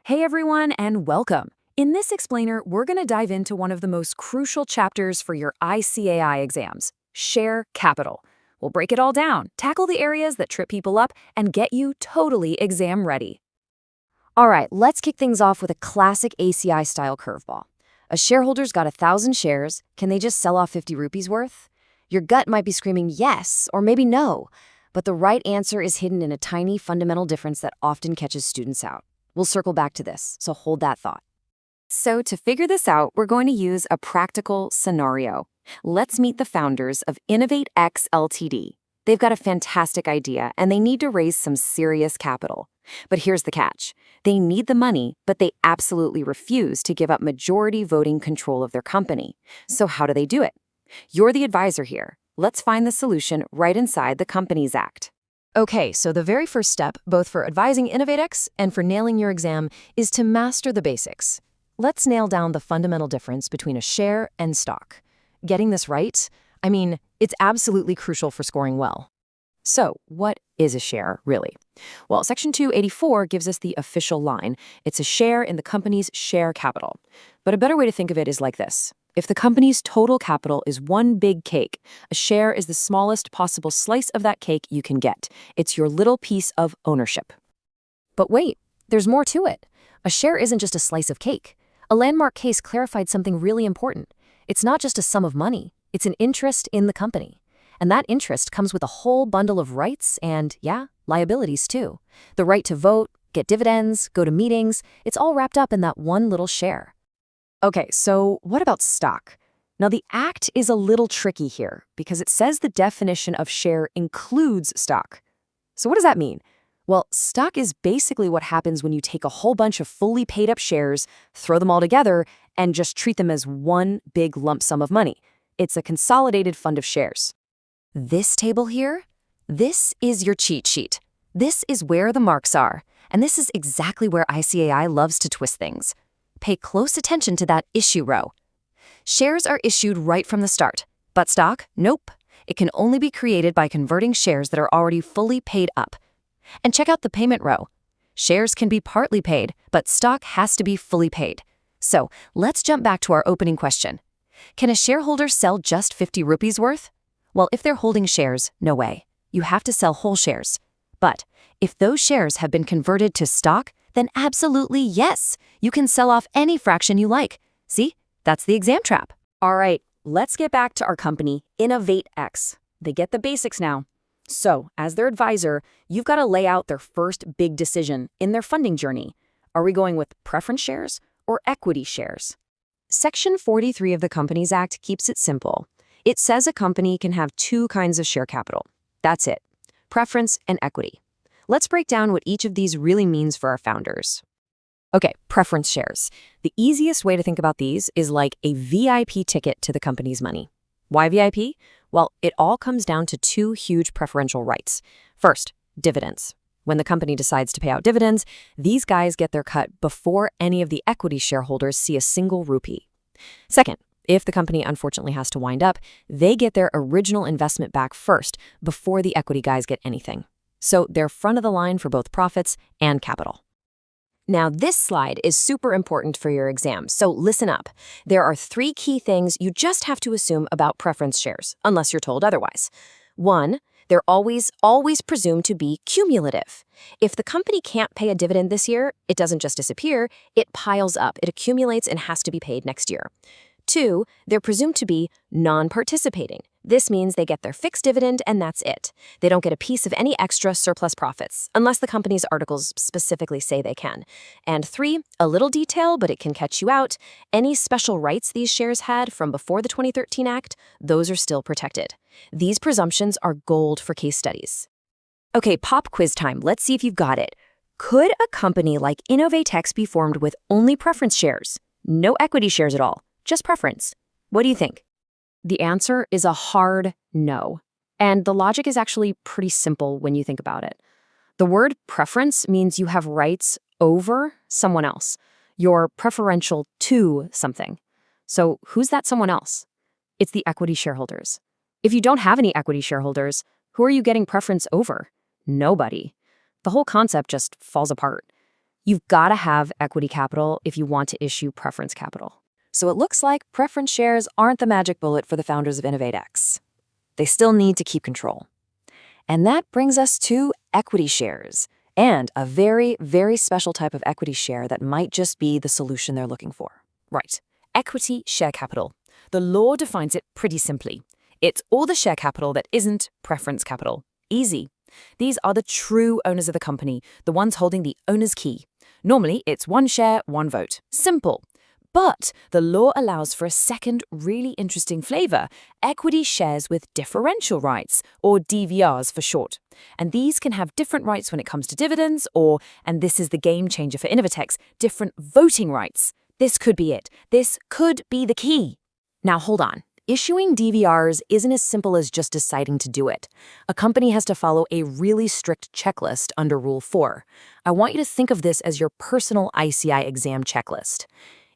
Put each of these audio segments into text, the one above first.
Hey everyone, and welcome. In this explainer, we're going to dive into one of the most crucial chapters for your ICAI exams, share capital. We'll break it all down, tackle the areas that trip people up, and get you totally exam ready. All right, let's kick things off with a classic ACI-style curveball. A shareholder's got 1,000 shares. Can they just sell off 50 rupees worth? Your gut might be screaming yes or maybe no, but the right answer is hidden in a tiny fundamental difference that often catches students out. We'll circle back to this, so hold that thought. So to figure this out, we're going to use a practical scenario. Let's meet the founders of InnovateX Ltd. They've got a fantastic idea, and they need to raise some serious capital. But here's the catch. They need the money, but they absolutely refuse to give up majority voting control of their company. So how do they do it? You're the advisor here. Let's find the solution right inside the Companies Act. Okay, so the very first step, both for advising InnovateX and for nailing your exam, is to master the basics. Let's nail down the fundamental difference between a share and stock. Getting this right, it's absolutely crucial for scoring well. So, what is a share, really? Well, Section 284 gives us the official line. It's a share in the company's share capital. But a better way to think of it is like this. If the company's total capital is one big cake, a share is the smallest possible slice of that cake you can get. It's your little piece of ownership. But wait, there's more to it. A share isn't just a slice of cake. A landmark case clarified something really important. It's not just a sum of money. It's an interest in the company. And that interest comes with a whole bundle of rights and, liabilities too. The right to vote, get dividends, go to meetings, it's all wrapped up in that one little share. Okay, so what about stock? Now, the Act is a little tricky here because it says the definition of share includes stock. So what does that mean? Well, stock is basically what happens when you take a whole bunch of fully paid up shares, throw them all together, and just treat them as one big lump sum of money. It's a consolidated fund of shares. This table here, this is your cheat sheet. This is where the marks are, and this is exactly where ICAI loves to twist things. Pay close attention to that issue row. Shares are issued right from the start, but stock, nope. It can only be created by converting shares that are already fully paid up. And check out the payment row. Shares can be partly paid, but stock has to be fully paid. So let's jump back to our opening question. Can a shareholder sell just 50 rupees worth? Well, if they're holding shares, no way. You have to sell whole shares. But if those shares have been converted to stock, then absolutely yes, you can sell off any fraction you like. See, that's the exam trap. All right, let's get back to our company, InnovateX. They get the basics now. So, as their advisor, you've got to lay out their first big decision in their funding journey. Are we going with preference shares or equity shares? Section 43 of the Companies Act keeps it simple. It says a company can have two kinds of share capital. That's it, preference and equity. Let's break down what each of these really means for our founders. Okay, preference shares. The easiest way to think about these is like a VIP ticket to the company's money. Why VIP? Well, it all comes down to two huge preferential rights. First, dividends. When the company decides to pay out dividends, these guys get their cut before any of the equity shareholders see a single rupee. Second, if the company unfortunately has to wind up, they get their original investment back first before the equity guys get anything. So they're front of the line for both profits and capital. Now, this slide is super important for your exam, so listen up. There are three key things you just have to assume about preference shares, unless you're told otherwise. One, they're always presumed to be cumulative. If the company can't pay a dividend this year, it doesn't just disappear, it piles up, it accumulates and has to be paid next year. Two, they're presumed to be non-participating. This means they get their fixed dividend and that's it. They don't get a piece of any extra surplus profits, unless the company's articles specifically say they can. And three, a little detail, but it can catch you out. Any special rights these shares had from before the 2013 Act, those are still protected. These presumptions are gold for case studies. Okay, pop quiz time. Let's see if you've got it. Could a company like InnovateX be formed with only preference shares? No equity shares at all, just preference. What do you think? The answer is a hard no. And the logic is actually pretty simple when you think about it. The word preference means you have rights over someone else. You're preferential to something. So who's that someone else? It's the equity shareholders. If you don't have any equity shareholders, who are you getting preference over? Nobody. The whole concept just falls apart. You've got to have equity capital if you want to issue preference capital. So it looks like preference shares aren't the magic bullet for the founders of InnovateX. They still need to keep control. And that brings us to equity shares, and a very, very special type of equity share that might just be the solution they're looking for. Right. Equity share capital. The law defines it pretty simply. It's all the share capital that isn't preference capital. Easy. These are the true owners of the company, the ones holding the owner's key. Normally, it's one share, one vote. Simple. But the law allows for a second really interesting flavor, equity shares with differential rights, or DVRs for short. And these can have different rights when it comes to dividends, or, and this is the game changer for InnovateX, different voting rights. This could be it. This could be the key. Now hold on. Issuing DVRs isn't as simple as just deciding to do it. A company has to follow a really strict checklist under Rule 4. I want you to think of this as your personal ICI exam checklist.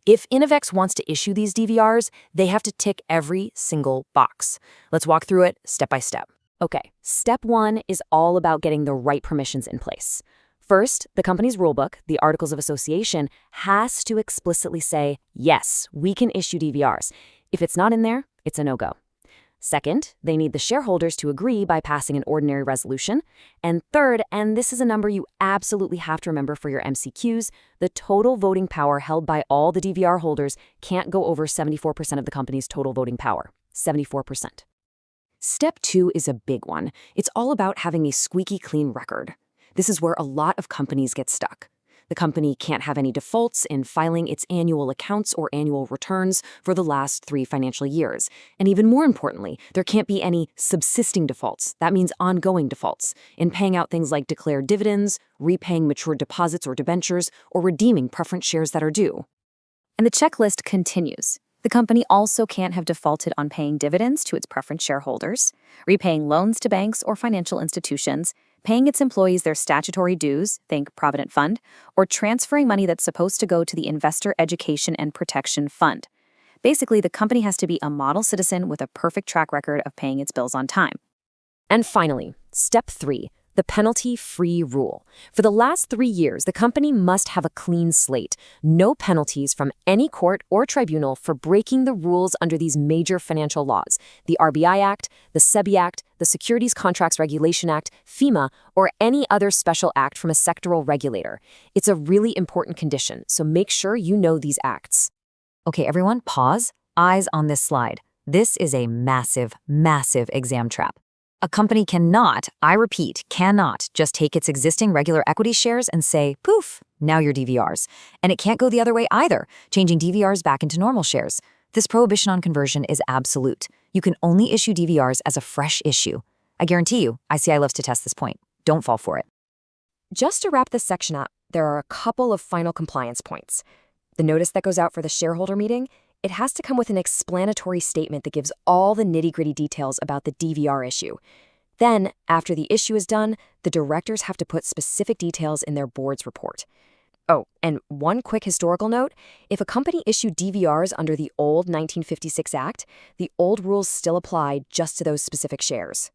If InnoveX wants to issue these DVRs, they have to tick every single box. Let's walk through it step by step. Okay, step 1 is all about getting the right permissions in place. First, the company's rulebook, the Articles of Association, has to explicitly say, yes, we can issue DVRs. If it's not in there, it's a no-go. Second, they need the shareholders to agree by passing an ordinary resolution. And third, and this is a number you absolutely have to remember for your MCQs, the total voting power held by all the DVR holders can't go over 74% of the company's total voting power. 74%. Step 2 is a big one. It's all about having a squeaky clean record. This is where a lot of companies get stuck. The company can't have any defaults in filing its annual accounts or annual returns for the last 3 financial years. And even more importantly, there can't be any subsisting defaults. That means ongoing defaults in paying out things like declared dividends, repaying matured deposits or debentures, or redeeming preference shares that are due. And the checklist continues. The company also can't have defaulted on paying dividends to its preference shareholders, repaying loans to banks or financial institutions, paying its employees their statutory dues, think Provident Fund, or transferring money that's supposed to go to the Investor Education and Protection Fund. Basically, the company has to be a model citizen with a perfect track record of paying its bills on time. And finally, step 3, the penalty-free rule. For the last 3 years, the company must have a clean slate, no penalties from any court or tribunal for breaking the rules under these major financial laws, the RBI Act, the SEBI Act, the Securities Contracts Regulation Act, FEMA, or any other special act from a sectoral regulator. It's a really important condition, so make sure you know these acts. Okay, everyone, pause. Eyes on this slide. This is a massive, massive exam trap. A company cannot, I repeat, cannot just take its existing regular equity shares and say, poof, now you're DVRs. And it can't go the other way either, changing DVRs back into normal shares. This prohibition on conversion is absolute. You can only issue DVRs as a fresh issue. I guarantee you, ICI loves to test this point. Don't fall for it. Just to wrap this section up, there are a couple of final compliance points. The notice that goes out for the shareholder meeting, it has to come with an explanatory statement that gives all the nitty-gritty details about the DVR issue. Then, after the issue is done, the directors have to put specific details in their board's report. Oh, and one quick historical note, if a company issued DVRs under the old 1956 Act, the old rules still apply just to those specific shares.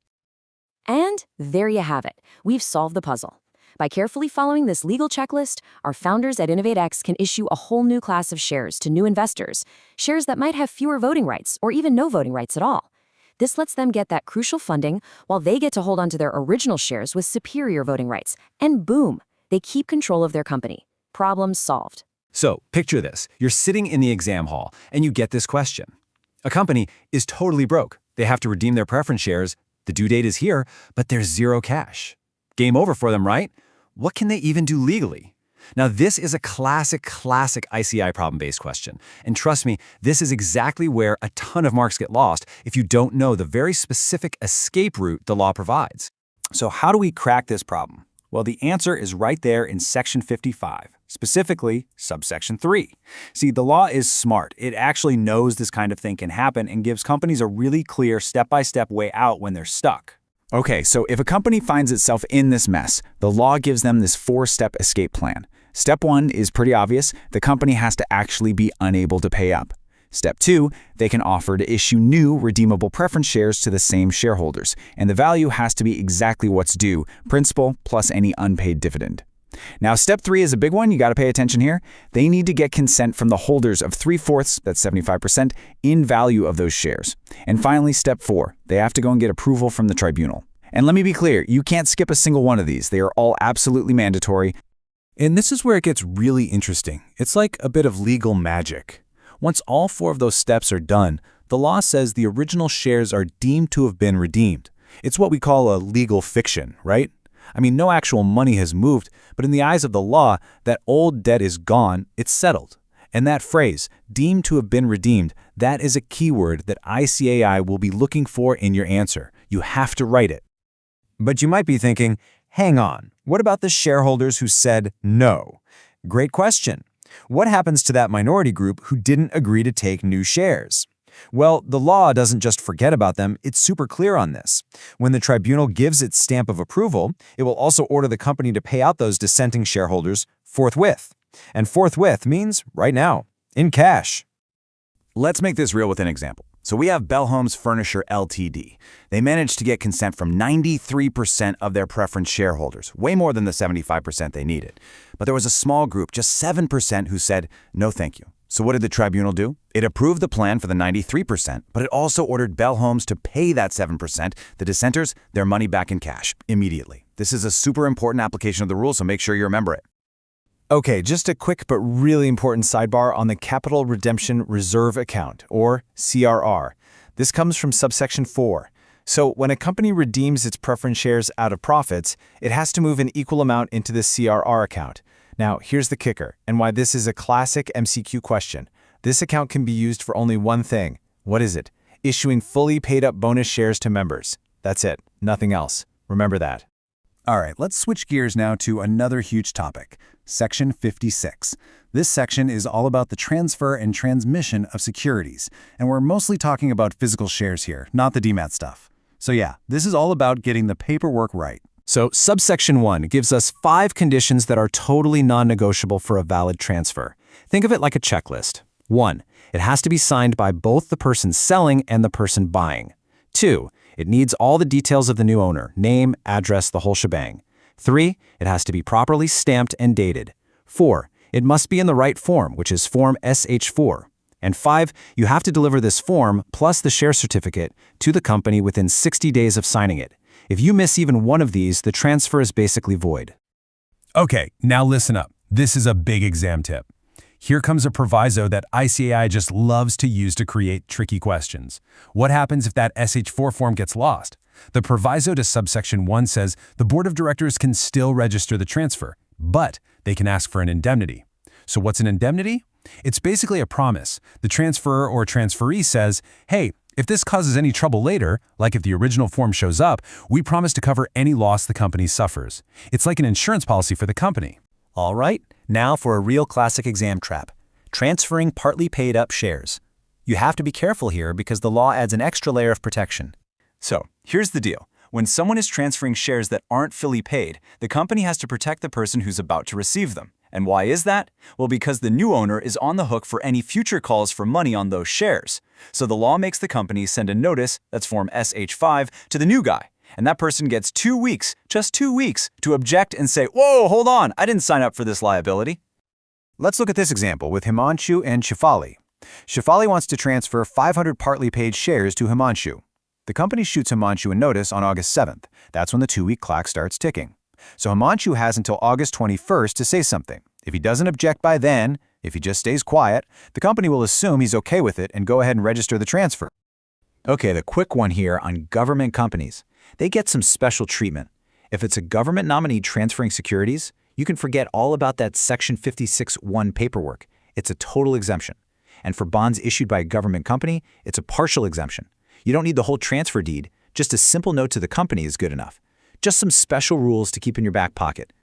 And there you have it. We've solved the puzzle. By carefully following this legal checklist, our founders at InnovateX can issue a whole new class of shares to new investors, shares that might have fewer voting rights or even no voting rights at all. This lets them get that crucial funding while they get to hold on to their original shares with superior voting rights. And boom, they keep control of their company. Problem solved. So, picture this. You're sitting in the exam hall and you get this question. A company is totally broke. They have to redeem their preference shares. The due date is here, but there's zero cash. Game over for them, right? What can they even do legally? Now, this is a classic ICI problem-based question. And trust me, this is exactly where a ton of marks get lost if you don't know the very specific escape route the law provides. So how do we crack this problem? Well, the answer is right there in Section 55, specifically subsection 3. See, the law is smart. It actually knows this kind of thing can happen and gives companies a really clear step-by-step way out when they're stuck. Okay, so if a company finds itself in this mess, the law gives them this 4-step escape plan. Step 1 is pretty obvious. The company has to actually be unable to pay up. Step 2, they can offer to issue new redeemable preference shares to the same shareholders, and the value has to be exactly what's due, principal plus any unpaid dividend. Now, step 3 is a big one. You got to pay attention here. They need to get consent from the holders of 3/4, that's 75%, in value of those shares. And finally, step 4, they have to go and get approval from the tribunal. And let me be clear, you can't skip a single one of these. They are all absolutely mandatory. And this is where it gets really interesting. It's like a bit of legal magic. Once all 4 of those steps are done, the law says the original shares are deemed to have been redeemed. It's what we call a legal fiction, right? I mean, no actual money has moved, but in the eyes of the law, that old debt is gone, it's settled. And that phrase, deemed to have been redeemed, that is a keyword that ICAI will be looking for in your answer. You have to write it. But you might be thinking, hang on, what about the shareholders who said no? Great question. What happens to that minority group who didn't agree to take new shares? Well, the law doesn't just forget about them, it's super clear on this. When the tribunal gives its stamp of approval, it will also order the company to pay out those dissenting shareholders forthwith. And forthwith means right now, in cash. Let's make this real with an example. So we have Bell Homes Furniture Ltd. They managed to get consent from 93% of their preference shareholders, way more than the 75% they needed. But there was a small group, just 7%, who said, no thank you. So what did the tribunal do? It approved the plan for the 93%, but it also ordered Bell Homes to pay that 7%, the dissenters, their money back in cash, immediately. This is a super important application of the rule, so make sure you remember it. Okay, just a quick but really important sidebar on the Capital Redemption Reserve Account, or CRR. This comes from subsection 4. So when a company redeems its preference shares out of profits, it has to move an equal amount into the CRR account. Now, here's the kicker, and why this is a classic MCQ question. This account can be used for only one thing. What is it? Issuing fully paid-up bonus shares to members. That's it. Nothing else. Remember that. All right, let's switch gears now to another huge topic, Section 56. This section is all about the transfer and transmission of securities, and we're mostly talking about physical shares here, not the DMAT stuff. So yeah, this is all about getting the paperwork right. So subsection 1 gives us 5 conditions that are totally non-negotiable for a valid transfer. Think of it like a checklist. 1. It has to be signed by both the person selling and the person buying. 2. It needs all the details of the new owner, name, address, the whole shebang. 3. It has to be properly stamped and dated. 4. It must be in the right form, which is Form SH4. And 5. You have to deliver this form, plus the share certificate, to the company within 60 days of signing it. If you miss even one of these, the transfer is basically void. Okay, now listen up. This is a big exam tip. Here comes a proviso that ICAI just loves to use to create tricky questions. What happens if that SH4 form gets lost? The proviso to subsection 1 says the board of directors can still register the transfer, but they can ask for an indemnity. So what's an indemnity? It's basically a promise. The transferor or transferee says, hey, if this causes any trouble later, like if the original form shows up, we promise to cover any loss the company suffers. It's like an insurance policy for the company. All right, now for a real classic exam trap, transferring partly paid up shares. You have to be careful here because the law adds an extra layer of protection. So, here's the deal. When someone is transferring shares that aren't fully paid, the company has to protect the person who's about to receive them. And why is that? Well, because the new owner is on the hook for any future calls for money on those shares. So the law makes the company send a notice, that's Form SH5, to the new guy. And that person gets 2 weeks, just 2 weeks, to object and say, whoa, hold on, I didn't sign up for this liability. Let's look at this example with Himanshu and Shefali. Shefali wants to transfer 500 partly paid shares to Himanshu. The company shoots Himanshu a notice on August 7th. That's when the 2-week clock starts ticking. So Himanshu has until August 21st to say something. If he doesn't object by then, if he just stays quiet, the company will assume he's okay with it and go ahead and register the transfer. Okay, the quick one here on government companies. They get some special treatment. If it's a government nominee transferring securities, you can forget all about that Section 56(1) paperwork. It's a total exemption. And for bonds issued by a government company, it's a partial exemption. You don't need the whole transfer deed. Just a simple note to the company is good enough. Just some special rules to keep in your back pocket.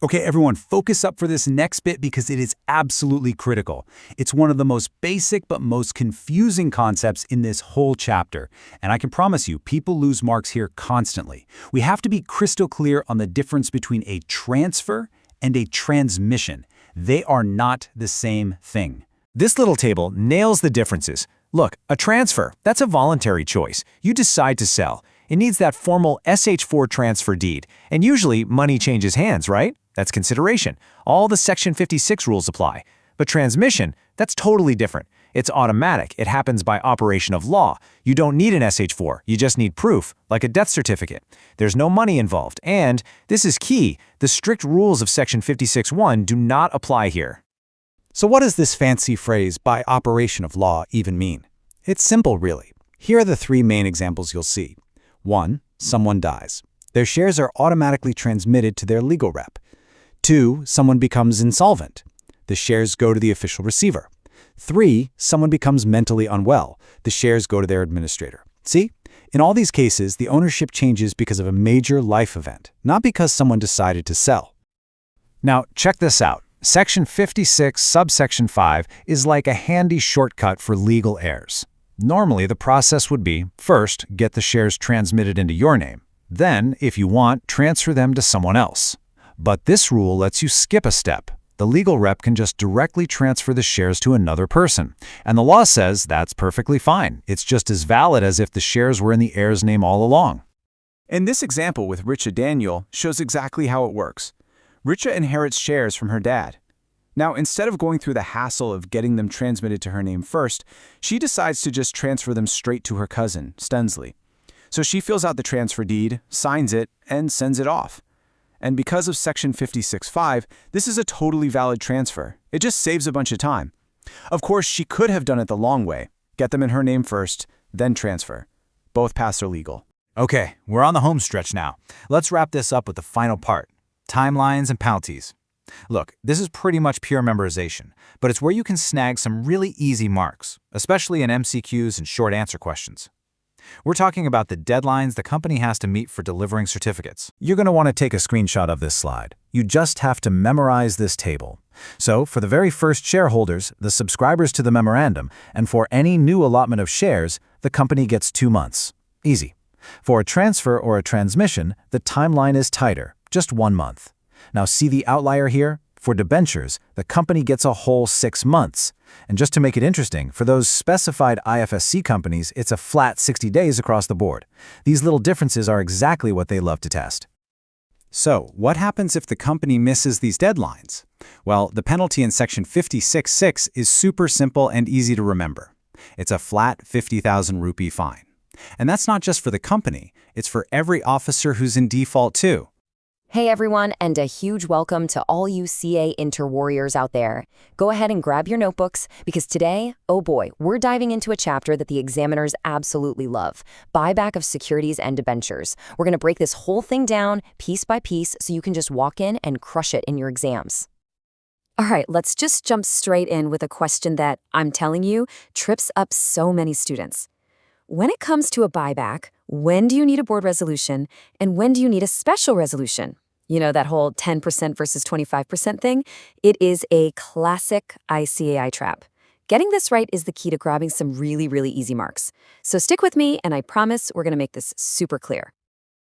Okay, everyone, focus up for this next bit because it is absolutely critical. It's one of the most basic but most confusing concepts in this whole chapter. And I can promise you, people lose marks here constantly. We have to be crystal clear on the difference between a transfer and a transmission. They are not the same thing. This little table nails the differences. Look, a transfer, that's a voluntary choice. You decide to sell. It needs that formal SH4 transfer deed, and usually money changes hands, right? That's consideration. All the Section 56 rules apply. But transmission, that's totally different. It's automatic. It happens by operation of law. You don't need an SH4. You just need proof, like a death certificate. There's no money involved. And, this is key, the strict rules of Section 56(1) do not apply here. So what does this fancy phrase, by operation of law, even mean? It's simple, really. Here are the three main examples you'll see. 1. Someone dies. Their shares are automatically transmitted to their legal rep. 2. Someone becomes insolvent. The shares go to the official receiver. 3. Someone becomes mentally unwell. The shares go to their administrator. See? In all these cases, the ownership changes because of a major life event, not because someone decided to sell. Now, check this out. Section 56, subsection 5 is like a handy shortcut for legal heirs. Normally, the process would be, first, get the shares transmitted into your name. Then, if you want, transfer them to someone else. But this rule lets you skip a step. The legal rep can just directly transfer the shares to another person. And the law says that's perfectly fine. It's just as valid as if the shares were in the heir's name all along. And this example with Richa Daniel shows exactly how it works. Richa inherits shares from her dad. Now, instead of going through the hassle of getting them transmitted to her name first, she decides to just transfer them straight to her cousin, Stensley. So she fills out the transfer deed, signs it, and sends it off. And because of Section 56(5), this is a totally valid transfer. It just saves a bunch of time. Of course, she could have done it the long way. Get them in her name first, then transfer. Both paths are legal. Okay, we're on the home stretch now. Let's wrap this up with the final part, timelines and penalties. Look, this is pretty much pure memorization, but it's where you can snag some really easy marks, especially in MCQs and short answer questions. We're talking about the deadlines the company has to meet for delivering certificates. You're going to want to take a screenshot of this slide. You just have to memorize this table. So, for the very first shareholders, the subscribers to the memorandum, and for any new allotment of shares, the company gets 2 months. Easy. For a transfer or a transmission, the timeline is tighter, just 1 month. Now see the outlier here? For debentures, the company gets a whole 6 months. And just to make it interesting, for those specified IFSC companies, it's a flat 60 days across the board. These little differences are exactly what they love to test. So, what happens if the company misses these deadlines? Well, the penalty in Section 56(6) is super simple and easy to remember. It's a flat 50,000 rupee fine. And that's not just for the company, it's for every officer who's in default too. Hey everyone, and a huge welcome to all you CA interwarriors out there. Go ahead and grab your notebooks, because today, oh boy, we're diving into a chapter that the examiners absolutely love, buyback of securities and debentures. We're going to break this whole thing down piece by piece so you can just walk in and crush it in your exams. All right, let's just jump straight in with a question that, I'm telling you, trips up so many students. When it comes to a buyback, when do you need a board resolution, and when do you need a special resolution? You know, that whole 10% versus 25% thing? It is a classic ICAI trap. Getting this right is the key to grabbing some really, really easy marks. So stick with me, and I promise we're going to make this super clear.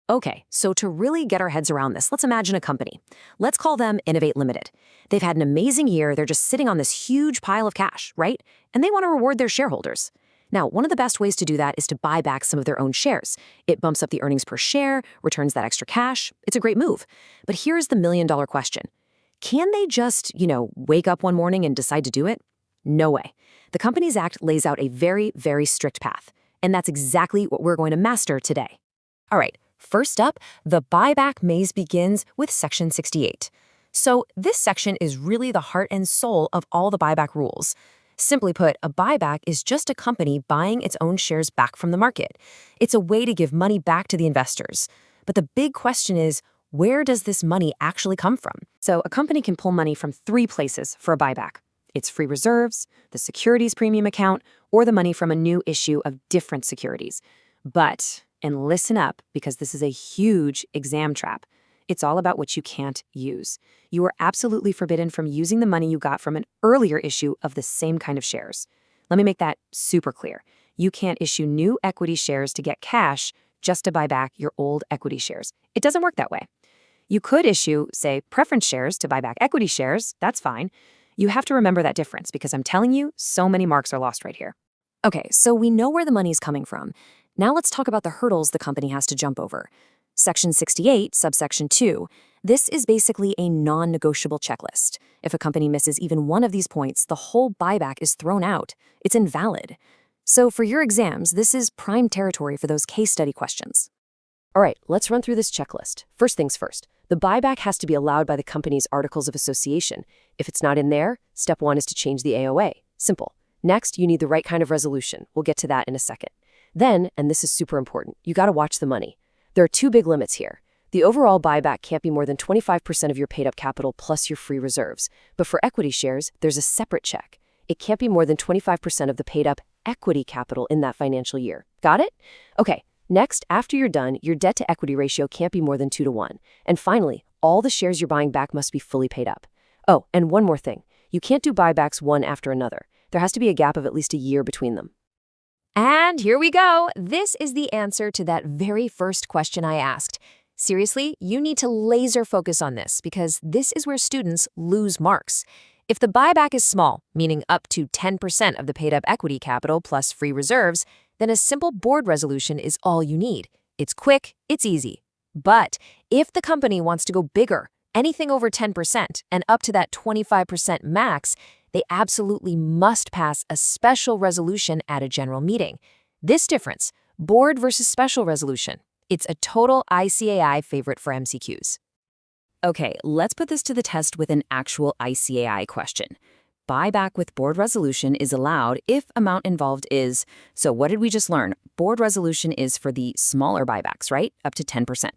Okay, so to really get our heads around this, let's imagine a company. Let's call them Innovate Limited. They've had an amazing year. They're just sitting on this huge pile of cash, right? And they want to reward their shareholders. Now, one of the best ways to do that is to buy back some of their own shares. It bumps up the earnings per share, returns that extra cash. It's a great move. But here's the million-dollar question. Can they just, wake up one morning and decide to do it? No way. The Companies Act lays out a very, very strict path. And that's exactly what we're going to master today. All right, first up, the buyback maze begins with Section 68. So this section is really the heart and soul of all the buyback rules. Simply put, a buyback is just a company buying its own shares back from the market. It's a way to give money back to the investors. But the big question is, where does this money actually come from? So a company can pull money from 3 places for a buyback. It's free reserves, the securities premium account, or the money from a new issue of different securities. But, and listen up, because this is a huge exam trap, it's all about what you can't use. You are absolutely forbidden from using the money you got from an earlier issue of the same kind of shares. Let me make that super clear. You can't issue new equity shares to get cash just to buy back your old equity shares. It doesn't work that way. You could issue, say, preference shares to buy back equity shares. That's fine. You have to remember that difference because I'm telling you, so many marks are lost right here. Okay, so we know where the money's coming from. Now let's talk about the hurdles the company has to jump over. Section 68, subsection 2. This is basically a non-negotiable checklist. If a company misses even one of these points, the whole buyback is thrown out. It's invalid. So for your exams, this is prime territory for those case study questions. All right, let's run through this checklist. First things first, the buyback has to be allowed by the company's Articles of Association. If it's not in there, step 1 is to change the AOA. Simple. Next, you need the right kind of resolution. We'll get to that in a second. Then, and this is super important, you got to watch the money. There are 2 big limits here. The overall buyback can't be more than 25% of your paid-up capital plus your free reserves. But for equity shares, there's a separate check. It can't be more than 25% of the paid-up equity capital in that financial year. Got it? Okay. Next, after you're done, your debt-to-equity ratio can't be more than 2 to 1. And finally, all the shares you're buying back must be fully paid up. Oh, and one more thing. You can't do buybacks one after another. There has to be a gap of at least a year between them. And here we go. This is the answer to that very first question I asked. Seriously, you need to laser focus on this because this is where students lose marks. If the buyback is small, meaning up to 10% of the paid-up equity capital plus free reserves, then a simple board resolution is all you need. It's quick, it's easy. But if the company wants to go bigger, anything over 10% and up to that 25% max, they absolutely must pass a special resolution at a general meeting. This difference, board versus special resolution, it's a total ICAI favorite for MCQs. Okay, let's put this to the test with an actual ICAI question. Buyback with board resolution is allowed if amount involved is, so what did we just learn? Board resolution is for the smaller buybacks, right? Up to 10%.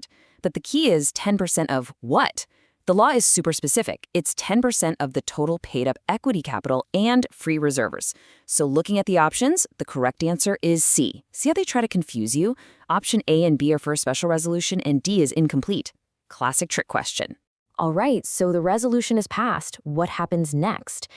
But the key is 10% of what? The law is super specific. It's 10% of the total paid-up equity capital and free reserves. So looking at the options, the correct answer is C. See how they try to confuse you? Option A and B are for a special resolution, and D is incomplete. Classic trick question. All right, so the resolution is passed. What happens next?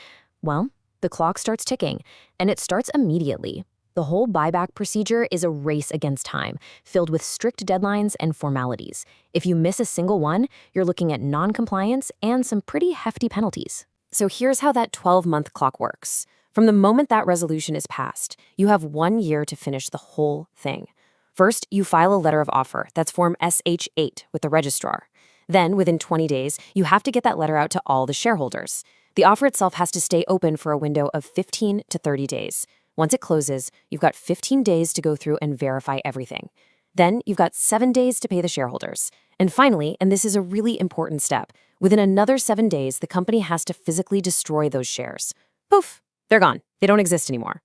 Well, the clock starts ticking, and it starts immediately. The whole buyback procedure is a race against time, filled with strict deadlines and formalities. If you miss a single one, you're looking at non-compliance and some pretty hefty penalties. So here's how that 12-month clock works. From the moment that resolution is passed, you have 1 year to finish the whole thing. First, you file a letter of offer, that's Form SH8, with the registrar. Then, within 20 days, you have to get that letter out to all the shareholders. The offer itself has to stay open for a window of 15 to 30 days. Once it closes, you've got 15 days to go through and verify everything. Then, you've got 7 days to pay the shareholders. And finally, and this is a really important step, within another 7 days, the company has to physically destroy those shares. Poof, they're gone. They don't exist anymore.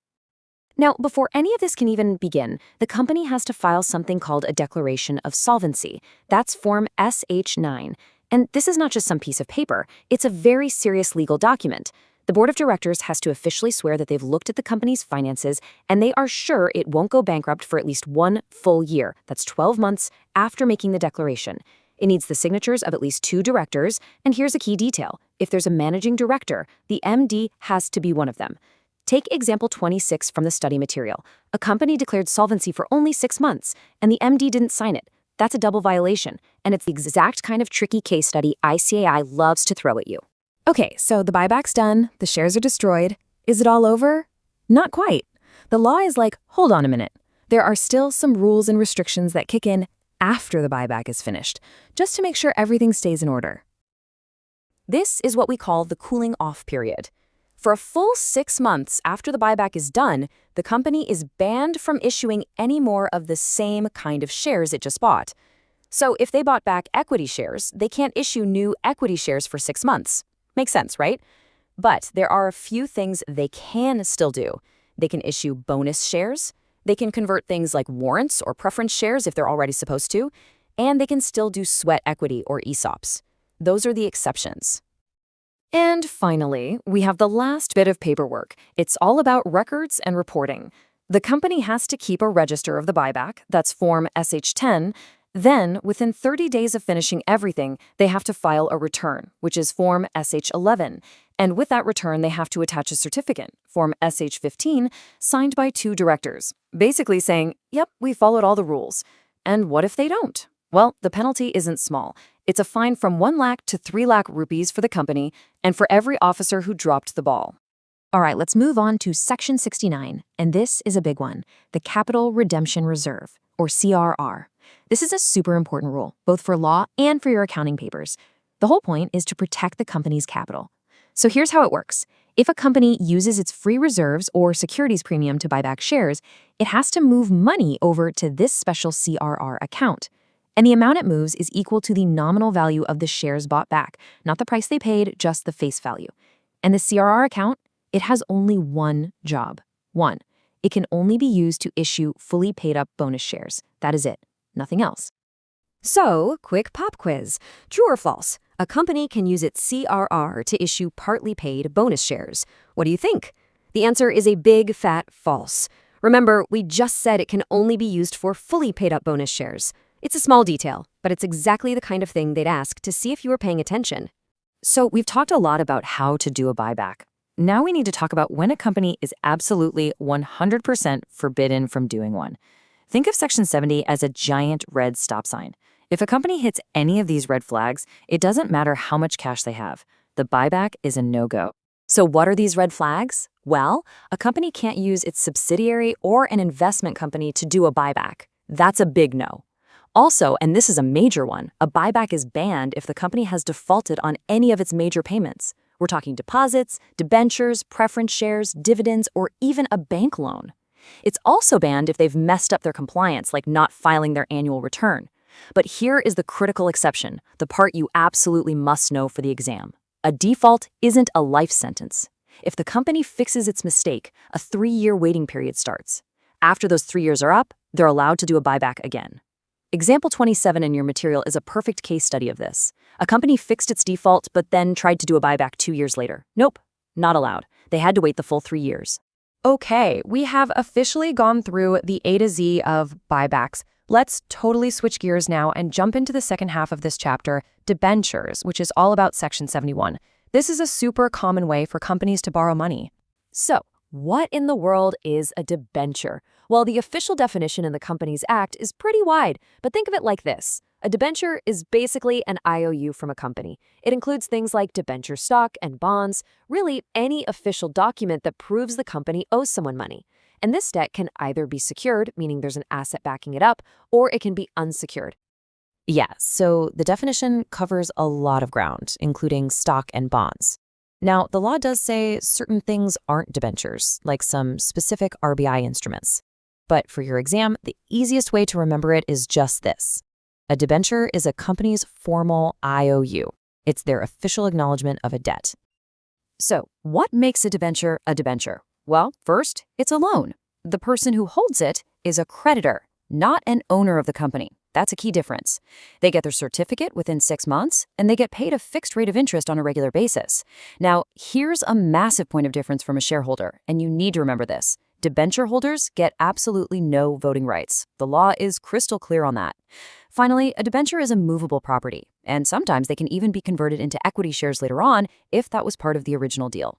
Now, before any of this can even begin, the company has to file something called a declaration of solvency. That's Form SH9. And this is not just some piece of paper. It's a very serious legal document. The board of directors has to officially swear that they've looked at the company's finances and they are sure it won't go bankrupt for at least 1 full year. That's 12 months after making the declaration. It needs the signatures of at least 2 directors. And here's a key detail. If there's a managing director, the MD has to be one of them. Take example 26 from the study material. A company declared solvency for only 6 months, and the MD didn't sign it. That's a double violation, and it's the exact kind of tricky case study ICAI loves to throw at you. Okay, so the buyback's done, the shares are destroyed. Is it all over? Not quite. The law is like, hold on a minute. There are still some rules and restrictions that kick in after the buyback is finished, just to make sure everything stays in order. This is what we call the cooling off period. For a full 6 months after the buyback is done, the company is banned from issuing any more of the same kind of shares it just bought. So if they bought back equity shares, they can't issue new equity shares for 6 months. Makes sense, right? But there are a few things they can still do. They can issue bonus shares, they can convert things like warrants or preference shares if they're already supposed to, and they can still do sweat equity or ESOPs. Those are the exceptions. And finally, we have the last bit of paperwork. It's all about records and reporting. The company has to keep a register of the buyback, that's Form SH10. Then, within 30 days of finishing everything, they have to file a return, which is Form SH11. And with that return, they have to attach a certificate, Form SH15, signed by 2 directors, basically saying, yep, we followed all the rules. And what if they don't? Well, the penalty isn't small. It's a fine from 1 lakh to 3 lakh rupees for the company and for every officer who dropped the ball. All right, let's move on to Section 69, and this is a big one, the Capital Redemption Reserve, or CRR. This is a super important rule, both for law and for your accounting papers. The whole point is to protect the company's capital. So here's how it works. If a company uses its free reserves or securities premium to buy back shares, it has to move money over to this special CRR account. And the amount it moves is equal to the nominal value of the shares bought back, not the price they paid, just the face value. And the CRR account, it has only one job. One, it can only be used to issue fully paid up bonus shares. That is it. Nothing else. So, quick pop quiz. True or false? A company can use its CRR to issue partly paid bonus shares. What do you think? The answer is a big fat false. Remember, we just said it can only be used for fully paid up bonus shares. It's a small detail, but it's exactly the kind of thing they'd ask to see if you were paying attention. So we've talked a lot about how to do a buyback. Now we need to talk about when a company is absolutely 100% forbidden from doing one. Think of Section 70 as a giant red stop sign. If a company hits any of these red flags, it doesn't matter how much cash they have. The buyback is a no-go. So what are these red flags? Well, a company can't use its subsidiary or an investment company to do a buyback. That's a big no. Also, and this is a major one, a buyback is banned if the company has defaulted on any of its major payments. We're talking deposits, debentures, preference shares, dividends, or even a bank loan. It's also banned if they've messed up their compliance, like not filing their annual return. But here is the critical exception, the part you absolutely must know for the exam. A default isn't a life sentence. If the company fixes its mistake, a 3-year waiting period starts. After those 3 years are up, they're allowed to do a buyback again. Example 27 in your material is a perfect case study of this. A company fixed its default, but then tried to do a buyback 2 years later. Nope, not allowed. They had to wait the full 3 years. Okay, we have officially gone through the A to Z of buybacks. Let's totally switch gears now and jump into the second half of this chapter, debentures, which is all about Section 71. This is a super common way for companies to borrow money. So, what in the world is a debenture? Well, the official definition in the Companies Act is pretty wide, but think of it like this. A debenture is basically an IOU from a company. It includes things like debenture stock and bonds, really any official document that proves the company owes someone money. And this debt can either be secured, meaning there's an asset backing it up, or it can be unsecured. Yeah, so the definition covers a lot of ground, including stock and bonds. Now, the law does say certain things aren't debentures, like some specific RBI instruments. But for your exam, the easiest way to remember it is just this. A debenture is a company's formal IOU. It's their official acknowledgement of a debt. So, what makes a debenture a debenture? Well, first, it's a loan. The person who holds it is a creditor, not an owner of the company. That's a key difference. They get their certificate within 6 months, and they get paid a fixed rate of interest on a regular basis. Now, here's a massive point of difference from a shareholder, and you need to remember this. Debenture holders get absolutely no voting rights. The law is crystal clear on that. Finally, a debenture is a movable property, and sometimes they can even be converted into equity shares later on if that was part of the original deal.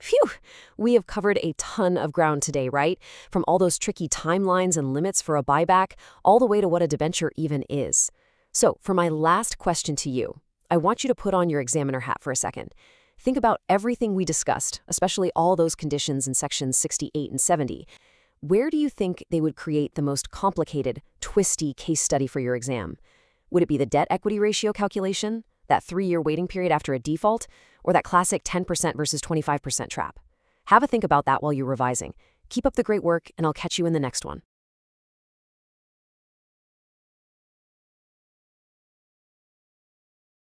Phew! We have covered a ton of ground today, right? From all those tricky timelines and limits for a buyback, all the way to what a debenture even is. So, for my last question to you, I want you to put on your examiner hat for a second. Think about everything we discussed, especially all those conditions in sections 68 and 70. Where do you think they would create the most complicated, twisty case study for your exam? Would it be the debt-equity ratio calculation, that 3-year waiting period after a default, or that classic 10% versus 25% trap? Have a think about that while you're revising. Keep up the great work, and I'll catch you in the next one.